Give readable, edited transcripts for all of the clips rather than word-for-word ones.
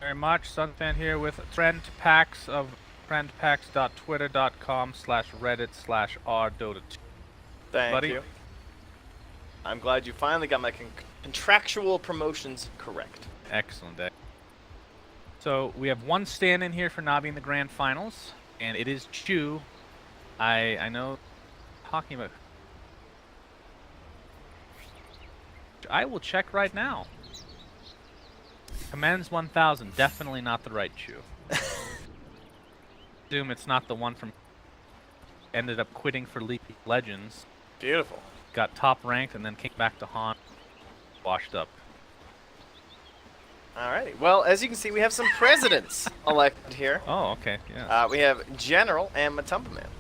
Very much. Sunfan here with trend packs of trendpacks.twitter.com/reddit/rdota2. Thank Buddy. you. I'm glad you finally got my contractual promotions correct. Excellent. So we have one stand-in here for NaVi in the grand finals, and it is Chu. I know talking about. I will check right now. Commends 1000, definitely not the right Chu. Assume it's not the one from ended up quitting for League of Legends. Beautiful. Got top ranked and then came back to Han, washed up. Alrighty. Well, as you can see, we have some presidents elected here. Oh, okay, yeah. We have General and Matumba Man.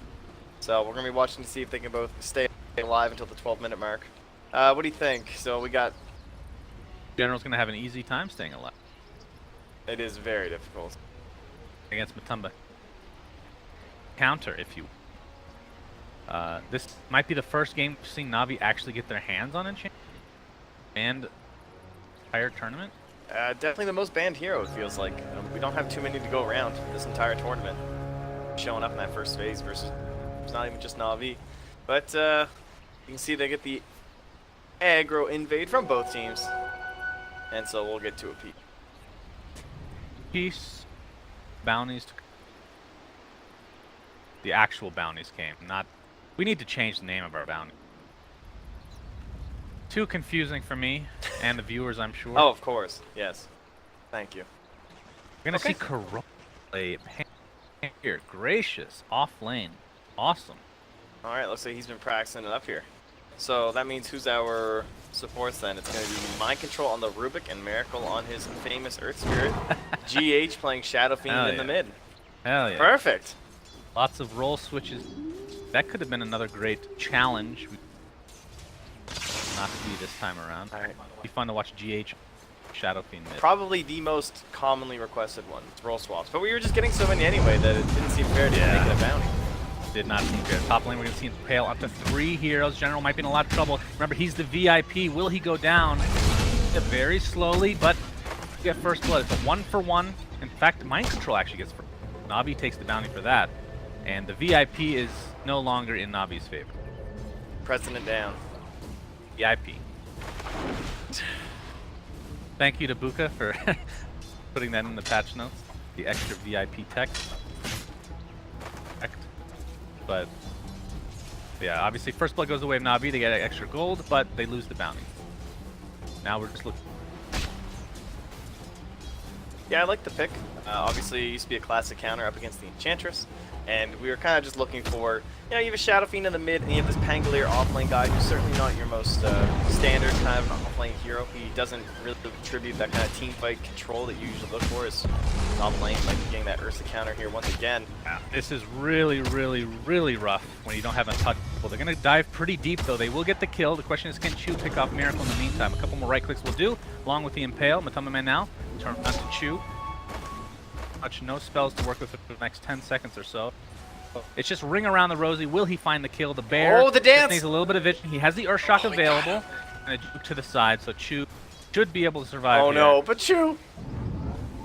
So we're gonna be watching to see if they can both stay alive until the 12-minute mark. What do you think? So we got. General's gonna have an easy time staying alive. It is very difficult Against Matumba. Counter, if you. This might be the first game we've seen NaVi actually get their hands on Enchant and entire tournament. Definitely the most banned hero, it feels like. We don't have too many to go around this entire tournament. Showing up in that first phase versus it's not even just NaVi. But you can see they get the aggro invade from both teams. And so we'll get to a peek. Peace. Bounties. The actual bounties came, not. We need to change the name of our bounty. Too confusing for me and the viewers, I'm sure. Oh, of course. Yes. Thank you. We're gonna see Corrupt here. Gracious. Off lane. Awesome. Alright, looks like he's been practicing it up here. So that means who's our supports then? It's going to be Mind Control on the Rubik and Miracle on his famous Earth Spirit. GH playing Shadow Fiend in the mid. Hell yeah. Perfect. Lots of role switches. That could have been another great challenge. Not to be this time around. Alright. Be fun to watch GH Shadow Fiend mid. Probably the most commonly requested one. It's role swaps. But we were just getting so many anyway that it didn't seem fair to make it a bounty. Did not seem fair. Top lane, we're going to see him pale up to 3 heroes. General might be in a lot of trouble. Remember, he's the VIP. Will he go down? Very slowly, but get first blood. It's a 1-for-1. In fact, Mind Control actually gets first. NaVi takes the bounty for that. And the VIP is no longer in NaVi's favor. President down. VIP. Thank you to Buka for putting that in the patch notes. The extra VIP text. But yeah, obviously first blood goes away of NaVi, they get extra gold, but they lose the bounty. Now we're just looking. Yeah, I like the pick. Obviously, it used to be a classic counter up against the Enchantress, and we were kind of just looking for, you know, you have a Shadow Fiend in the mid, and you have this Pangolier offlane guy who's certainly not your most standard kind of offlane hero. He doesn't really contribute that kind of team fight control that you usually look for as offlane, like getting that Ursa counter here once again. Yeah, this is really, really, really rough when you don't have untouchable. They're going to dive pretty deep, though. They will get the kill. The question is, can Chu pick off Miracle in the meantime? A couple more right clicks will do, along with the Impale. Matumba Man now, turn around to Chu. No spells to work with for the next 10 seconds or so. It's just ring around the rosy. Will he find the kill? The bear. Oh, the dance! Needs a little bit of vision. He has the Earth Shock available. And a juke to the side, so Chu should be able to survive. Oh here. no, but Chu!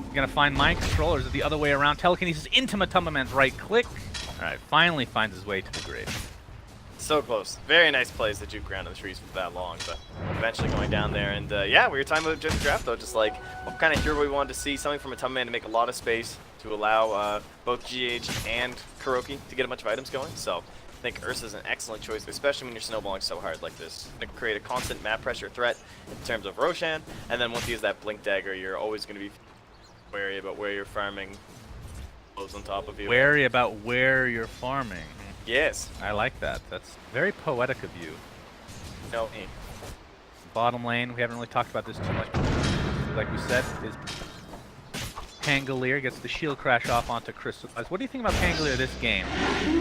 He's gonna find Mind Control, or is it the other way around? Telekinesis into Matumba Man's right click. Alright, finally finds his way to the grave. So close. Very nice plays that juke around in the trees for that long, but eventually going down there. And yeah, we were talking about Jeff Draft though, just like what kind of hero we wanted to see, something from Matumba Man to make a lot of space to allow both GH and Kuroki to get a bunch of items going. So I think Ursa's an excellent choice, especially when you're snowballing so hard like this. It's going to create a constant map pressure threat in terms of Roshan, and then once you use that Blink Dagger, you're always going to be wary about where you're farming close on top of you. Wary about where you're farming. Yes. I like that. That's very poetic of you. No. Bottom lane, we haven't really talked about this too much. Like we said, is Pangolier gets the shield crash off onto Crystal. What do you think about Pangolier this game?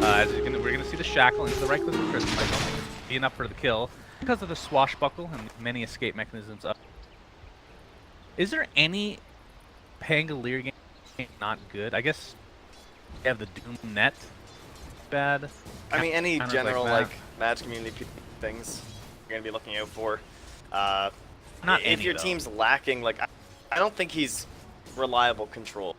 We're going to see the shackle into the right click of Crystal. I don't think it's be enough for the kill because of the swashbuckle and many escape mechanisms up. Is there any Pangolier game not good? I guess you have the Doom net. Bad. I mean, any general like Magic community things you're gonna be looking out for. Not if any, your though. team's lacking, like I don't think he's reliable control,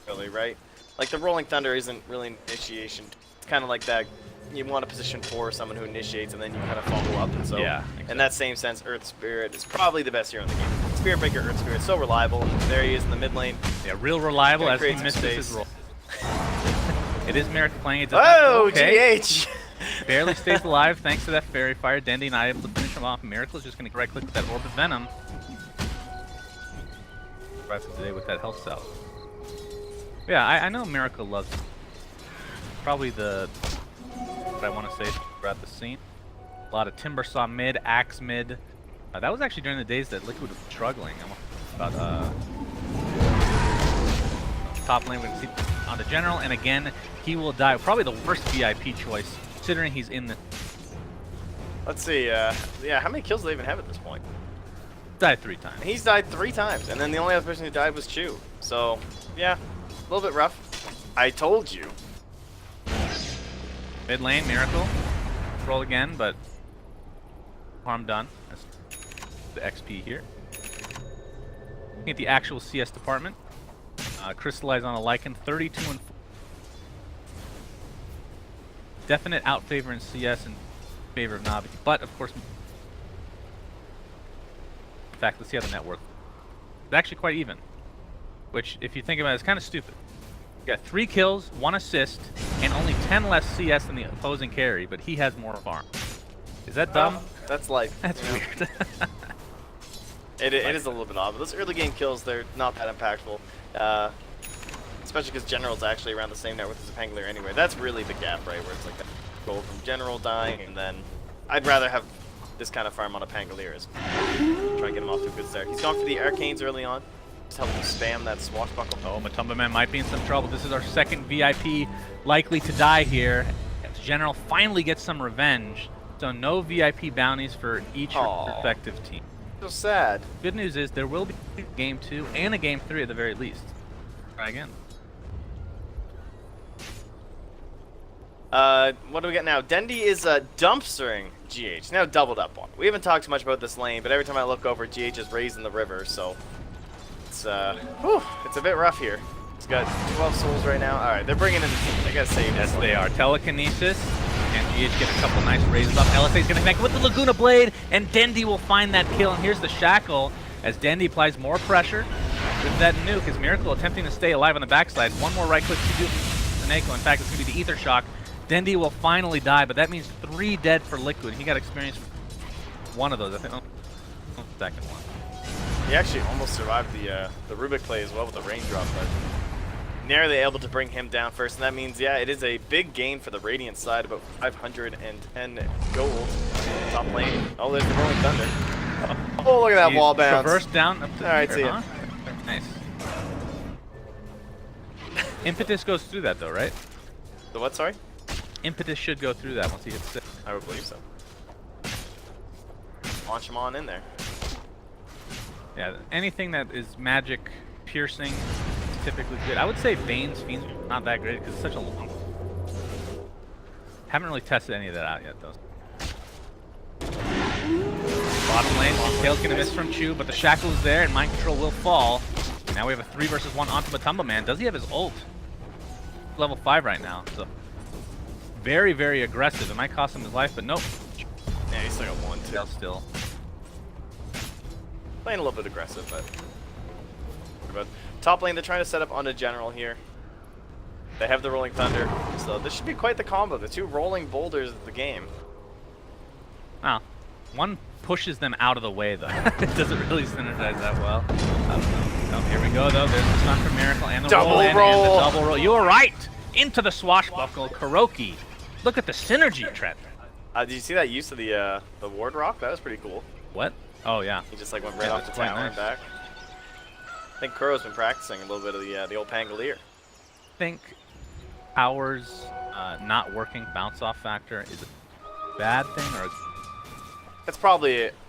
really, right? Like the Rolling Thunder isn't really an initiation. It's kind of like that. You want a position for someone who initiates, and then you kind of follow up. And so, yeah, exactly. In that same sense, Earth Spirit is probably the best hero in the game. Spirit Breaker, Earth Spirit, so reliable. And there he is in the mid lane. Yeah, real reliable as he misses his roll. It is Merrick playing it. Oh, okay. GH! Barely stays alive thanks to that Fairy Fire. Dendy not able to finish him off. Miracle is just going to right click with that Orb of Venom. Rest of the day with that health cell. Yeah, I know Miracle loves probably what I want to say throughout the scene. A lot of Timber Saw mid, Axe mid. That was actually during the days that Liquid was struggling. About top lane, we're going to see on the general, and again, he will die. Probably the worst VIP choice, considering he's in the... Let's see, yeah, how many kills do they even have at this point? Died 3 times. He's died 3 times, and then the only other person who died was Chu. So, yeah, a little bit rough. I told you. Mid lane, Miracle. Roll again, but harm done. That's the XP here. Looking at the actual CS department. Crystallize on a Lycan, 32 and 4. Definite out favor in CS in favor of NaVi, but of course, in fact, let's see how the net works. It's actually quite even, which, if you think about it, is kind of stupid. You got 3 kills, 1 assist, and only 10 less CS than the opposing carry, but he has more farm. Is that dumb? That's life. That's weird. It is a little bit odd, but those early game kills, they're not that impactful. Especially because General's actually around the same net worth as a Pangolier anyway. That's really the gap, right, where it's like that goal from General dying, and then I'd rather have this kind of farm on a Pangolier. Try and get him off to a good start. He's gone for the Arcanes early on. Just help him spam that Swashbuckle. Oh, Matumba Man might be in some trouble. This is our second VIP likely to die here. As General finally gets some revenge. So no VIP bounties for each respective team. So sad. Good news is there will be a game 2 and a game 3 at the very least. Try again. What do we got now? Dendy is dumpstering GH. Now doubled up on. We haven't talked too much about this lane, but every time I look over, GH is raising the river, so it's it's a bit rough here. He's got 12 souls right now. All right, they're bringing in. They gotta save this. Yes, they are. Telekinesis, and GH get a couple nice raises up. LSA's gonna connect with the Laguna Blade, and Dendy will find that kill. And here's the shackle as Dendy applies more pressure with that nuke. As Miracle attempting to stay alive on the backside. One more right click to do for Neko. In fact, it's gonna be the Ether Shock. Dendy will finally die, but that means 3 dead for Liquid. He got experience for 1 of those, I think. Oh, second one. He actually almost survived the Rubik play as well with the raindrop, but narrowly able to bring him down first. And that means, yeah, it is a big gain for the Radiant side, about 510 gold. Top lane. Oh, there's the Rolling Thunder. Oh, look at that wall bounce. Reverse down up to all right, see ya. Nice. Impetus goes through that, though, right? The what, sorry? Impetus should go through that once he hits 6. I would believe so. Launch him on in there. Yeah, anything that is magic piercing is typically good. I would say Bane's Fiend's not that great because it's such a long. Haven't really tested any of that out yet, though. Bottom lane, Tail's gonna miss from Chu, but the shackle is there and mind control will fall. Now we have a 3 versus 1 onto Matumba Man. Does he have his ult? Level 5 right now, so very, very aggressive. It might cost him his life, but nope. Yeah, he's still got 1 too. Tail still. Playing a little bit aggressive, but top lane, they're trying to set up onto General here. They have the Rolling Thunder, so this should be quite the combo. The 2 rolling boulders of the game. Wow. One pushes them out of the way, though. It doesn't really synergize that well. I don't know. Oh, here we go, though. There's the stun for Miracle and the double roll. And roll. the double roll. You were right! Into the swashbuckle. Kuroki. Look at the synergy, Trent. Did you see that use of the ward rock? That was pretty cool. What? Oh, yeah. He just like went right off the tower and back. I think Kuro's been practicing a little bit of the old Pangolier. I think ours not working bounce off factor is a bad thing, or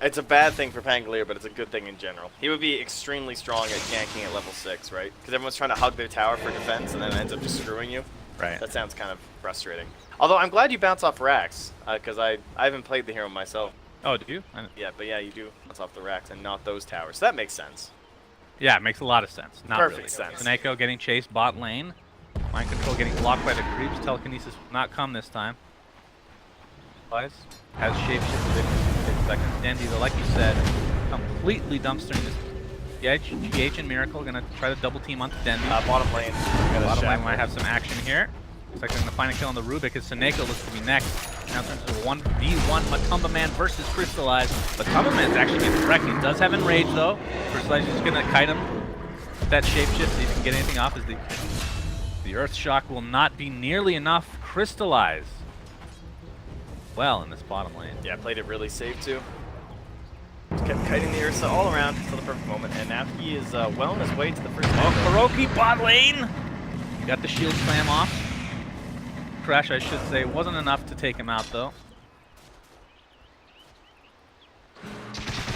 it's a bad thing for Pangolier, but it's a good thing in general. He would be extremely strong at ganking at level 6, right? Because everyone's trying to hug their tower for defense, and then it ends up just screwing you. Right. That sounds kind of frustrating. Although I'm glad you bounce off racks, because I haven't played the hero myself. Oh, do you? Yeah, but yeah, you do bounce off the racks and not those towers. So that makes sense. Yeah, it makes a lot of sense. Not Perfect really. sense. Seneko getting chased bot lane. Mind control getting blocked by the creeps. Telekinesis will not come this time. Has shapeshifted in 6 seconds. Dendi, though, like you said, completely dumpstering this. Yeah, GH and Miracle gonna try to double team onto Dendi. Bottom lane. Bottom lane might have some action here. Looks like they're gonna find a kill on the Rubik as Seneko looks to be next. Now turns to a 1v1 Matumba Man versus Crystallized. Matumba Man's actually getting wrecked. He does have Enrage though. Crystallized is just gonna kite him with that shapeshift, see if he can get anything off as the Earth Shock will not be nearly enough. Crystallized well in this bottom lane. Yeah, played it really safe too. Just kept kiting the Ursa all around until the perfect moment, and now he is well on his way to the first. Oh, Kuroki bot lane! Got the shield slam off. Crash, I should say, wasn't enough to take him out though.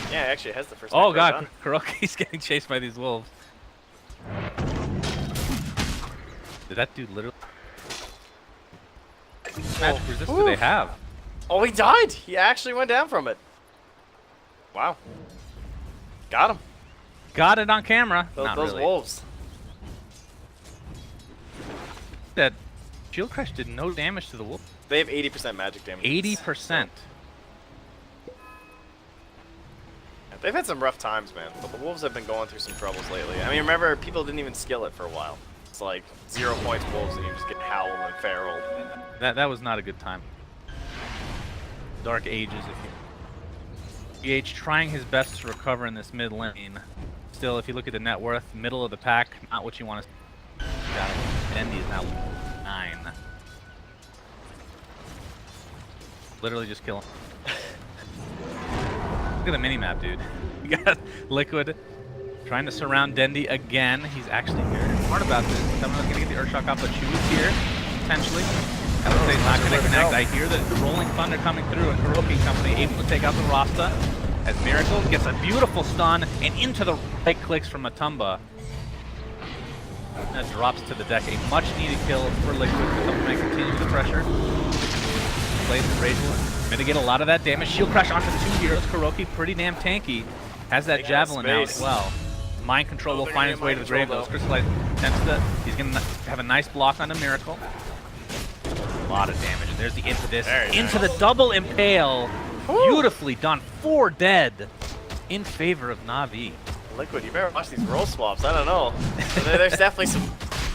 Yeah, actually it has the first. Oh macro god, done. Kuroki's getting chased by these wolves. Did that dude literally... Magic resist do they have? Oh, he died! He actually went down from it. Wow. Got him. Got it on camera. Not Those really. wolves. That shield crash did no damage to the wolf. They have 80% magic damage. 80%. They've had some rough times, man. But the wolves have been going through some troubles lately. I mean, remember, people didn't even skill it for a while. It's like 0 points wolves and you just get howled and feral. That was not a good time. Dark ages, if you... GH trying his best to recover in this mid lane. Still, if you look at the net worth, middle of the pack, not what you want to see. Dendi is now 9. Literally just kill him. Look at the mini-map, dude. You got Liquid trying to surround Dendi again. He's actually very smart about this. Someone's going to get the Earthshock off, but Chu is here, potentially. LSA's not going to connect. I hear the Rolling Thunder coming through, and Kuroki Company able to take out the Rasta. As Miracle gets a beautiful stun, and into the right clicks from Matumba. That drops to the deck. A much-needed kill for Liquid. Matumba may continue the pressure. Plays the Rage will mitigate a lot of that damage. Shield crash onto 2 heroes. Kuroki pretty damn tanky. Has that Javelin now as well. Mind control will find his way to the grave, though. Crystallized tends to... He's going to have a nice block on the Miracle. A lot of damage. There's the into this. Into the double impale. Beautifully done. 4 dead in favor of NaVi. Liquid, you better watch these roll swaps. I don't know. There's definitely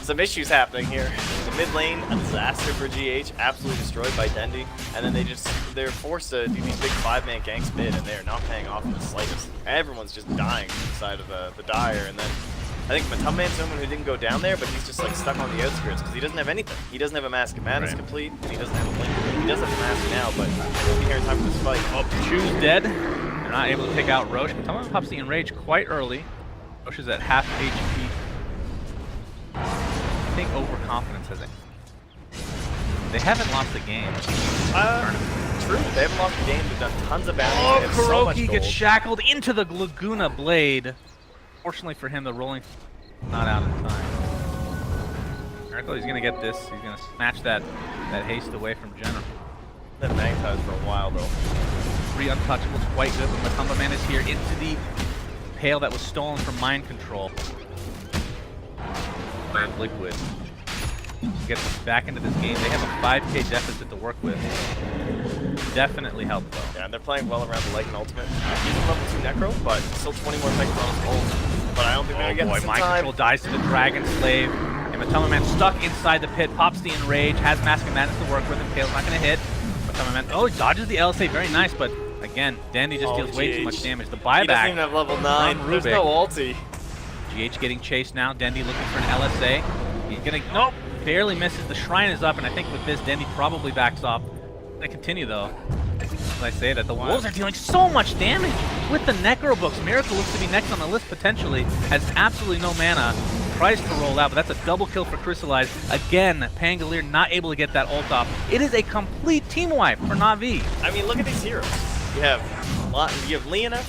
some issues happening here. The mid lane, a disaster for GH, absolutely destroyed by Dendi, and then they're forced to do these big 5-man ganks mid, and they're not paying off in the slightest. Everyone's just dying inside of the Dire, and then I think Matumba Man's someone who didn't go down there, but he's just like stuck on the outskirts because he doesn't have anything. He doesn't have a Mask of Madness complete, and he doesn't have a Blink. He does have a Mask now, but I won't be here in time for this fight. Oh, Chu's dead. They're not able to take out Roche. Matumba Man pops the Enrage quite early. Roche is at half HP. I think overconfidence has it. They haven't lost a game. True. They haven't lost a game. They've done tons of bounties. Oh, They have so much Kuroki gold. gets shackled into the Laguna Blade. Fortunately for him, the rolling not out in time. Miracle, he's gonna get this. He's gonna snatch that haste away from General. Been magnetized for a while though. 3 untouchables, quite good, but Matumba Man is here into the pail that was stolen from Mind Control. And Liquid gets back into this game. They have a 5k deficit to work with. Definitely help though. Yeah, and they're playing well around the Legend Ultimate. He's a level 2 Necro, but still 20 more seconds on his ult. But I don't think they're gonna get this in Mind time. Control dies to the Dragon Slave. And Matumba Man stuck inside the pit, pops the Enrage, has Mask of Madness to work with, and Kale's not gonna hit. Matumba Man, oh, he dodges the LSA, very nice, but again, Dendi just deals way too much damage. The buyback. He doesn't even have level 9. There's no ulti. GH getting chased now. Dendi looking for an LSA. He's gonna, nope, barely misses. The Shrine is up, and I think with this, Dendi probably backs off. They continue though. As I say that, the Wolves are dealing so much damage with the Necro Books. Miracle looks to be next on the list potentially. Has absolutely no mana. Tries to roll out, but that's a double kill for Crystallized. Again, Pangolier not able to get that ult off. It is a complete team wipe for NaVi. I mean, look at these heroes. You have Leona,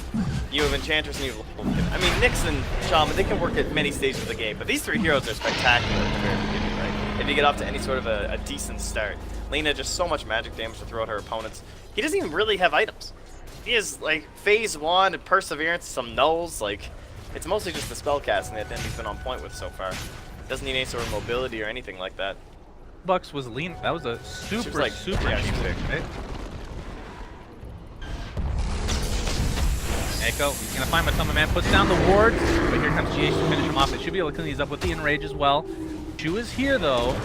you have Enchantress, and you have Vulcan. I mean, Nyx and Shaman, they can work at many stages of the game, but these 3 heroes are spectacular at the very beginning, right? If you get off to any sort of a decent start. Lena just so much magic damage to throw at her opponents. He doesn't even really have items. He has like phase 1 and perseverance, some nulls, like It's mostly just the spell casting that Dendy's been on point with so far. Doesn't need any sort of mobility or anything like that. Bucks was lean. That was a super like, super yeah, cheap pick, right? Echo, he's gonna find Matoma Man, puts down the wards, but here comes GH to finish him off. They should be able to clean these up with the Enrage as well. Chu is here though.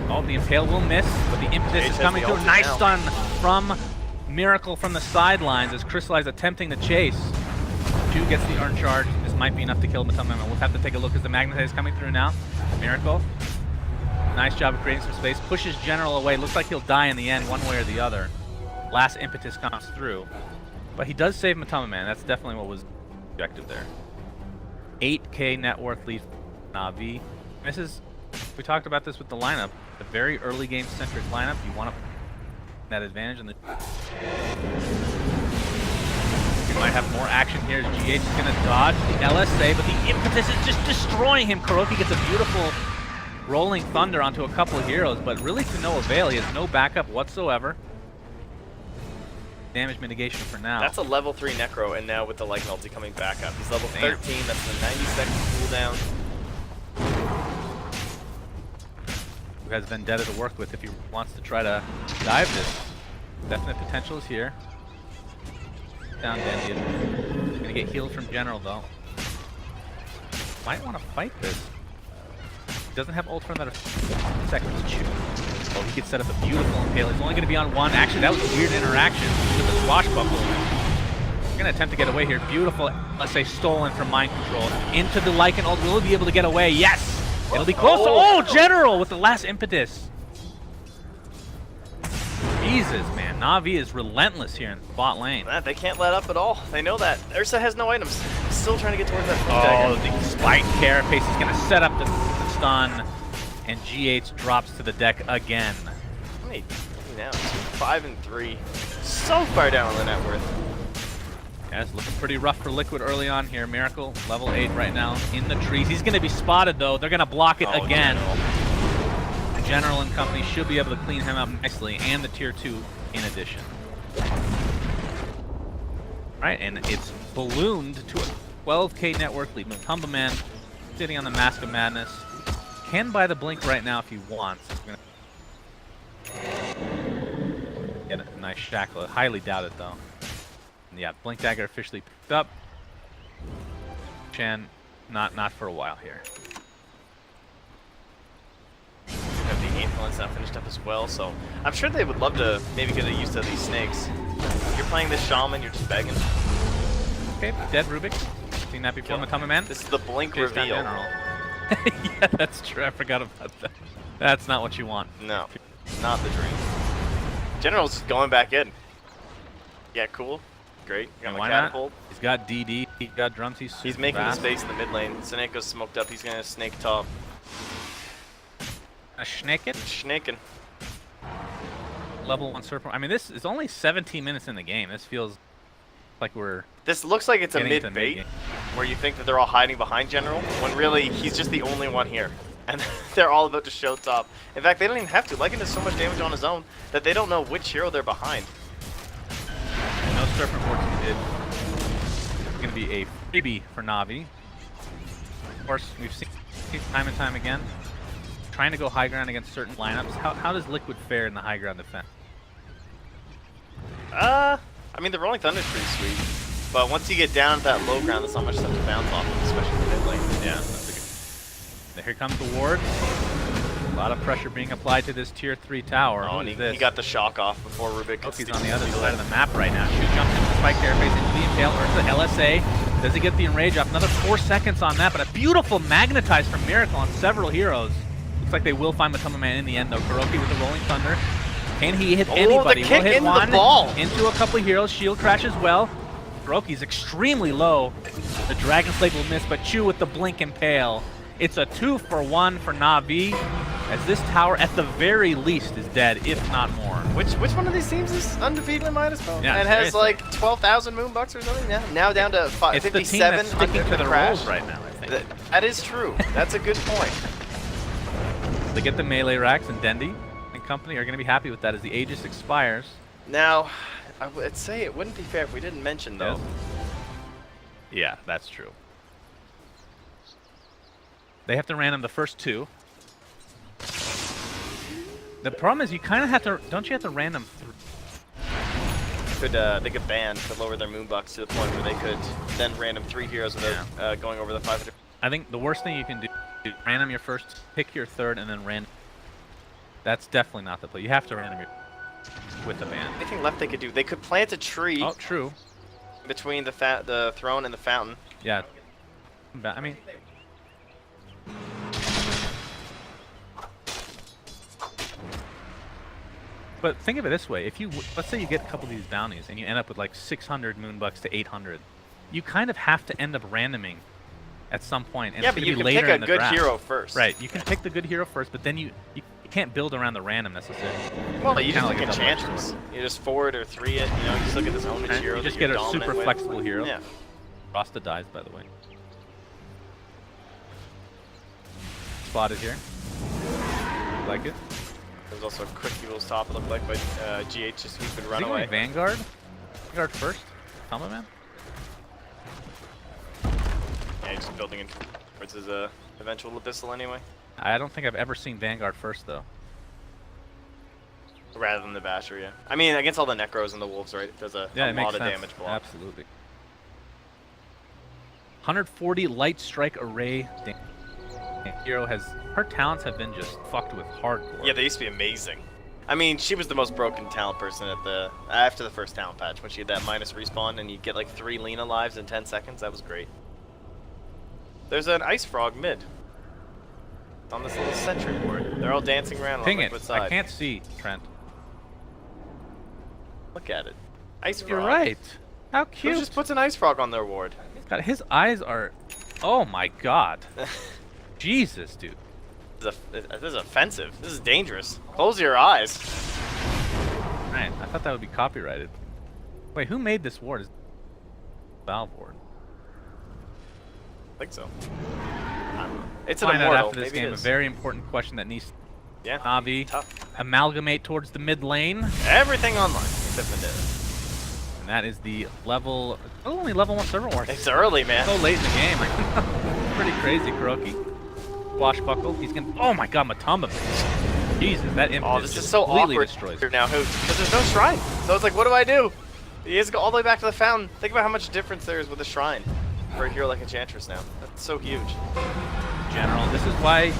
Oh, the Impale will miss, but the Impetus is coming through. Nice stun from Miracle from the sidelines as Crystallize attempting to chase. Chu gets the Urn Charge. This might be enough to kill Matoma Man. We'll have to take a look as the Magnetize is coming through now. Miracle. Nice job of creating some space. Pushes General away. Looks like he'll die in the end, one way or the other. Last Impetus comes through. But he does save Matoma Man. That's definitely what was the objective there. 8K net worth lead for NaVi. This is, we talked about this with the lineup. A very early game centric lineup. You want to that advantage in the. You might have more action here. GH is going to dodge the LSA, but the Impetus is just destroying him. Kuroki gets a beautiful rolling thunder onto a couple of heroes, but really to no avail. He has no backup whatsoever. Damage mitigation for now. That's a level 3 Necro, and now with the Lycan ulti coming back up. He's level 13, that's the 90-second cooldown. Who has Vendetta to work with if he wants to try to dive this. Definite potential is here. Down Dandy. He's gonna get healed from General though. Might want to fight this. He doesn't have ult for another second to chew. Oh, he could set up a beautiful Impale. He's only going to be on one. Actually, that was a weird interaction with the swashbuckler. We're going to attempt to get away here. Beautiful, let's say, stolen from Mind Control. Into the Lycan ult. Will he be able to get away? Yes! It'll be close to... Oh, General with the last Impetus. Jesus, man. NaVi is relentless here in bot lane. They can't let up at all. They know that. Ursa has no items. Still trying to get towards that. Oh, the Spike Carapace is going to set up the stun. And GH drops to the deck again. How many now? 5 and 3. So far down on the net worth. Yeah, it's looking pretty rough for Liquid early on here. Miracle, level 8 right now in the trees. He's going to be spotted though. They're going to block it again. General and company should be able to clean him up nicely, and the tier 2 in addition. Right, and it's ballooned to a 12K net worth lead. Matoma Man sitting on the Mask of Madness. Can buy the blink right now if he wants. Get a nice shackle. Highly doubt it though. And yeah, blink dagger officially picked up. Chan, not for a while here. Have the influence now finished up as well, so I'm sure they would love to maybe get used to these snakes. If you're playing this shaman, you're just begging. Okay, dead Rubik. Seen that before, Matoma Man. This is the blink reveal. Yeah, that's true. I forgot about that. That's not what you want. No, not the dream. General's going back in. Yeah, cool. Great. Got my catapult. He's got DD. He's got drums. He's making fast. the space in the mid lane. Seneco's smoked up. He's going to snake top. A snake it? Snaking. Level 1 Serpent. I mean, this is only 17 minutes in the game. This feels like we're... This looks like it's a mid-bait, where you think that they're all hiding behind General, when really he's just the only one here. And they're all about to show top. In fact, they don't even have to. Lycan does so much damage on his own that they don't know which hero they're behind. No Serpent Vortex did. It's going to be a freebie for NaVi. Of course, we've seen time and time again, trying to go high ground against certain lineups. How does Liquid fare in the high ground defense? I mean, the Rolling Thunder is pretty sweet, but once you get down to that low ground, there's not much stuff to bounce off of, especially in the mid lane. Yeah, that's a good. Here comes the ward. A lot of pressure being applied to this tier 3 tower. Oh, and he got the shock off before Rubik. Oh, he's on the other side of the map right now. Shu jumps into the Spike Carapace into the Impale, Ursa LSA. Does he get the Enrage off? Another 4 seconds on that, but a beautiful Magnetize from Miracle on several heroes. Looks like they will find Matoma Man in the end though. Kuroki with the Rolling Thunder. Can he hit anybody? The kick hit into one, the ball. Into a couple of heroes. Shield crash as well. Kuroki's extremely low. The Dragon Slave will miss, but Chu with the Blink Impale. It's a 2-for-1 for NaVi, as this tower at the very least is dead, if not more. Which one of these teams is undefeated in Midas Bone? Yeah, and has like 12,000 Moonbucks or something? Yeah. Now down to 57 the team that's sticking to the crash. rolls right now, I think. That is true. That's a good point. They get the melee racks, and Dendy and company are going to be happy with that as the Aegis expires. Now, I would say it wouldn't be fair if we didn't mention, though. Yes. Yeah, that's true. They have to random the first 2. The problem is you kind of have to, don't you have to random 3? They could ban to lower their moonbucks to the point where they could then random 3 heroes without going over the 500. I think the worst thing you can do is random your first, pick your third, and then random. That's definitely not the play. You have to random your with the ban. Anything left they could do? They could plant a tree. Oh, true. Between the throne and the fountain. Yeah. I mean. But think of it this way: if you let's say you get a couple of these bounties and you end up with like 600 moonbucks to 800, you kind of have to end up randoming at some point. And yeah, it's but gonna you be can later pick a in the good draft. hero first. Right. You can pick the good hero first, but then you can't build around the random necessarily. Well, you just Kinda look like at a Enchantress. You just forward or 3 it. You know, you just look at this ownage hero. You just that get you're a dominant super with. flexible hero. Yeah. Rasta dies, by the way. Spotted here. Like it. There's also a quick duels top, it looked like, but GH just sweep and run Is he away. going Vanguard? Vanguard first? Helmet Man? Yeah, he's just building in towards his eventual Abyssal anyway. I don't think I've ever seen Vanguard first, though. Rather than the Basher, yeah. I mean, against all the Necros and the Wolves, right? It does a Yeah, it makes lot of sense. damage block. Absolutely. 140 light strike array. Hero has her talents have been just fucked with hardcore. Yeah, they used to be amazing. I mean, she was the most broken talent person at after the first talent patch when she had that minus respawn and you get like 3 Lena lives in 10 seconds. That was great. There's an Ice Frog mid on this little sentry board. They're all dancing around Ping on it. liquid side. I can't see, Trent. Look at it. Ice Frog. You're right. How Who cute. just puts an Ice Frog on their ward? God, his eyes are. Oh my god. Jesus, dude. This is offensive. This is dangerous. Close your eyes. Right. I thought that would be copyrighted. Wait, who made this ward? Is Valve ward? I think so. It's an Find out immortal. after this Maybe game. it A is. very important question that needs Yeah. NaVi Tough. amalgamate towards the mid lane, Everything online except Vendetta. and that is the level. Oh, only level 1 server war. It's early, man. So late in the game. Pretty crazy, Kuroki. Swashbuckle. He's gonna. Oh my God, Matamba. Jesus, that imp Oh, just this is so completely awkward destroys. now because there's no shrine. So it's like, what do I do? He has to go all the way back to the fountain. Think about how much difference there is with a shrine for a hero like Enchantress now. That's so huge. General. This is why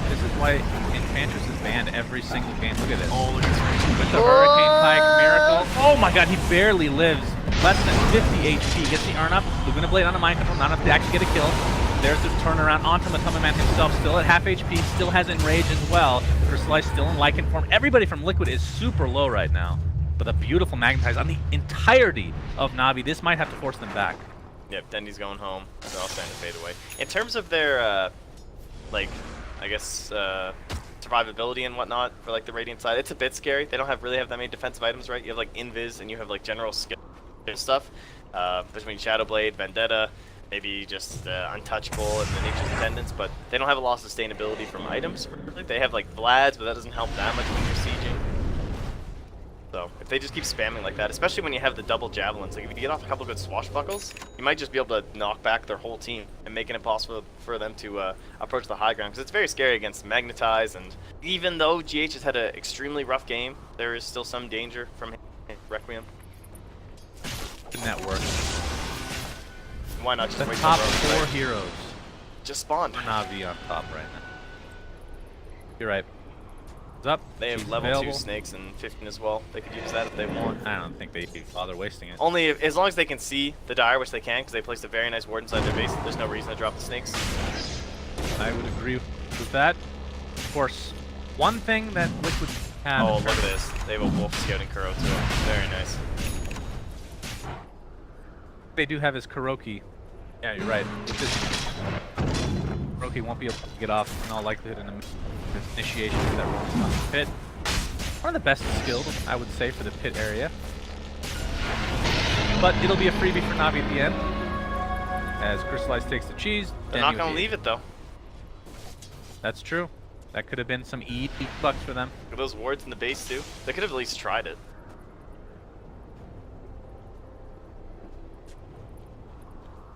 Enchantress is banned every single game. Look at this. Oh, look at this. With the Hurricane Pike Miracle. Oh my God, he barely lives. Less than 50 HP. Gets the Urn up. Luguna Blade on a mind control. Not enough to actually get a kill. There's this turnaround onto Matamba Man himself. Still at half HP. Still has Enrage as well. Crystallize still in Lycan form. Everybody from Liquid is super low right now. But a beautiful Magnetize on the entirety of Navi. This might have to force them back. Yep, Dendy's going home. They're all starting to fade away. In terms of their, like, I guess, survivability and whatnot for like the Radiant side, it's a bit scary. They don't really have that many defensive items, right? You have like Invis and you have like general skill stuff between Shadowblade, Vendetta, maybe just Untouchable and the Nature's Attendants, but they don't have a lot of sustainability from items. Really. They have like Vlads, but that doesn't help that much when you're sieging. So if they just keep spamming like that, especially when you have the double javelins, like if you get off a couple good swashbuckles, you might just be able to knock back their whole team and make it impossible for them to approach the high ground. Because it's very scary against Magnetize, and even though GH has had an extremely rough game, there is still some danger from Requiem. Didn't that work? Why not just The wait top till Rogue, 4 right? heroes. Just spawned. Navi on top right now. You're right. It's up. They have She's level available. 2 snakes and 15 as well. They could use that if they want. I don't think they bother wasting it. Only as long as they can see the Dire, which they can, because they placed a very nice ward inside their base. There's no reason to drop the snakes. I would agree with that. Of course, one thing that Liquid had. Oh, look at this. They have a wolf scouting Kuro too. Very nice. They do have his Kuroki. Yeah, you're right. Kuroki won't be able to get off in all likelihood in the initiation of that rolling on the pit. One of the best skilled, I would say, for the pit area. But it'll be a freebie for Navi at the end. As Crystallize takes the cheese. They're not going to leave it though. That's true. That could have been some E bucks for them. Look at those wards in the base too. They could have at least tried it.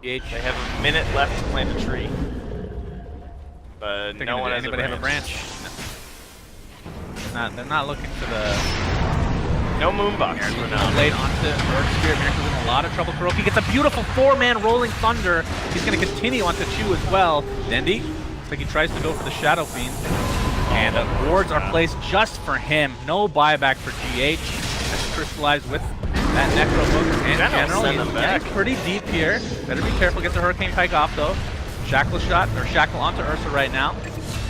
They They have a minute left to plant a tree. But no one has anybody have a branch? No. They're not looking for the... No Moonbox for now. Late onto Earth Spirit. Miracle's in a lot of trouble. Kuroki gets a beautiful 4-man Rolling Thunder. He's going to continue onto Chu as well. Dendi, looks like he tries to go for the Shadow Fiend. And wards are placed just for him. No buyback for GH. That's crystallized with that Necro Book. And General, he's getting pretty deep here. Better be careful. Get the Hurricane Pike off, though. Shackle shot, or Shackle onto Ursa right now.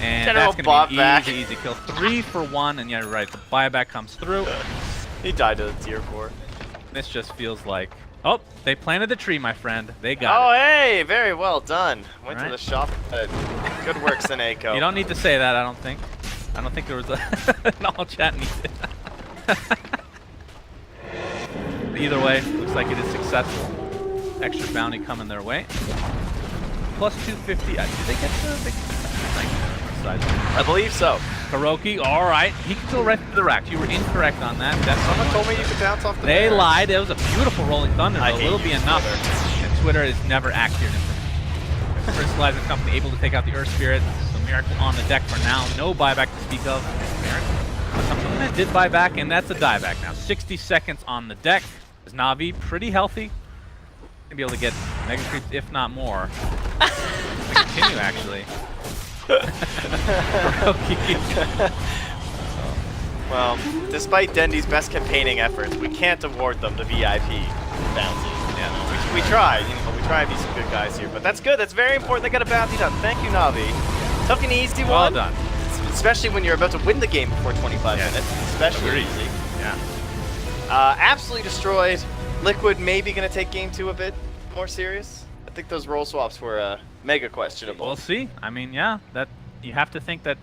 And General that's going to be an back. easy kill. 3 for 1. And yeah, you're right. The buyback comes through. He died to the tier 4. This just feels like... Oh, they planted the tree, my friend. They got it. Oh, hey, very well done. Went to the shop. Good work, Seneko. You don't need to say that, I don't think. I don't think there was an all chat needed. Either way, looks like it is successful. Extra bounty coming their way. Plus 250. Did they get the side? I believe so. Kuroki, all right. He can go right through the racks. You were incorrect on that. Someone told me you could bounce off the They bear. lied. It was a beautiful Rolling Thunder, though. Will be enough. Twitter. And Twitter is never accurate. Crystallizing Company able to take out the Earth Spirit. So Miracle on the deck for now. No buyback to speak of. Miracle. Something did buy back, and that's a dieback now. 60 seconds on the deck. Is NaVi pretty healthy? Gonna be able to get Mega Creeps, if not more. Continue, actually. Well, despite Dendi's best campaigning efforts, we can't award them the VIP bounty. Yeah, we tried. We tried to be some good guys here, but that's good. That's very important. They got a bounty done. Thank you, NaVi. Took an easy one. Well done. Especially when you're about to win the game before 25 minutes. Especially easy. Yeah. Absolutely destroyed. Liquid maybe going to take game 2 a bit more serious. I think those role swaps were mega questionable. We'll see. I mean, yeah, that you have to think that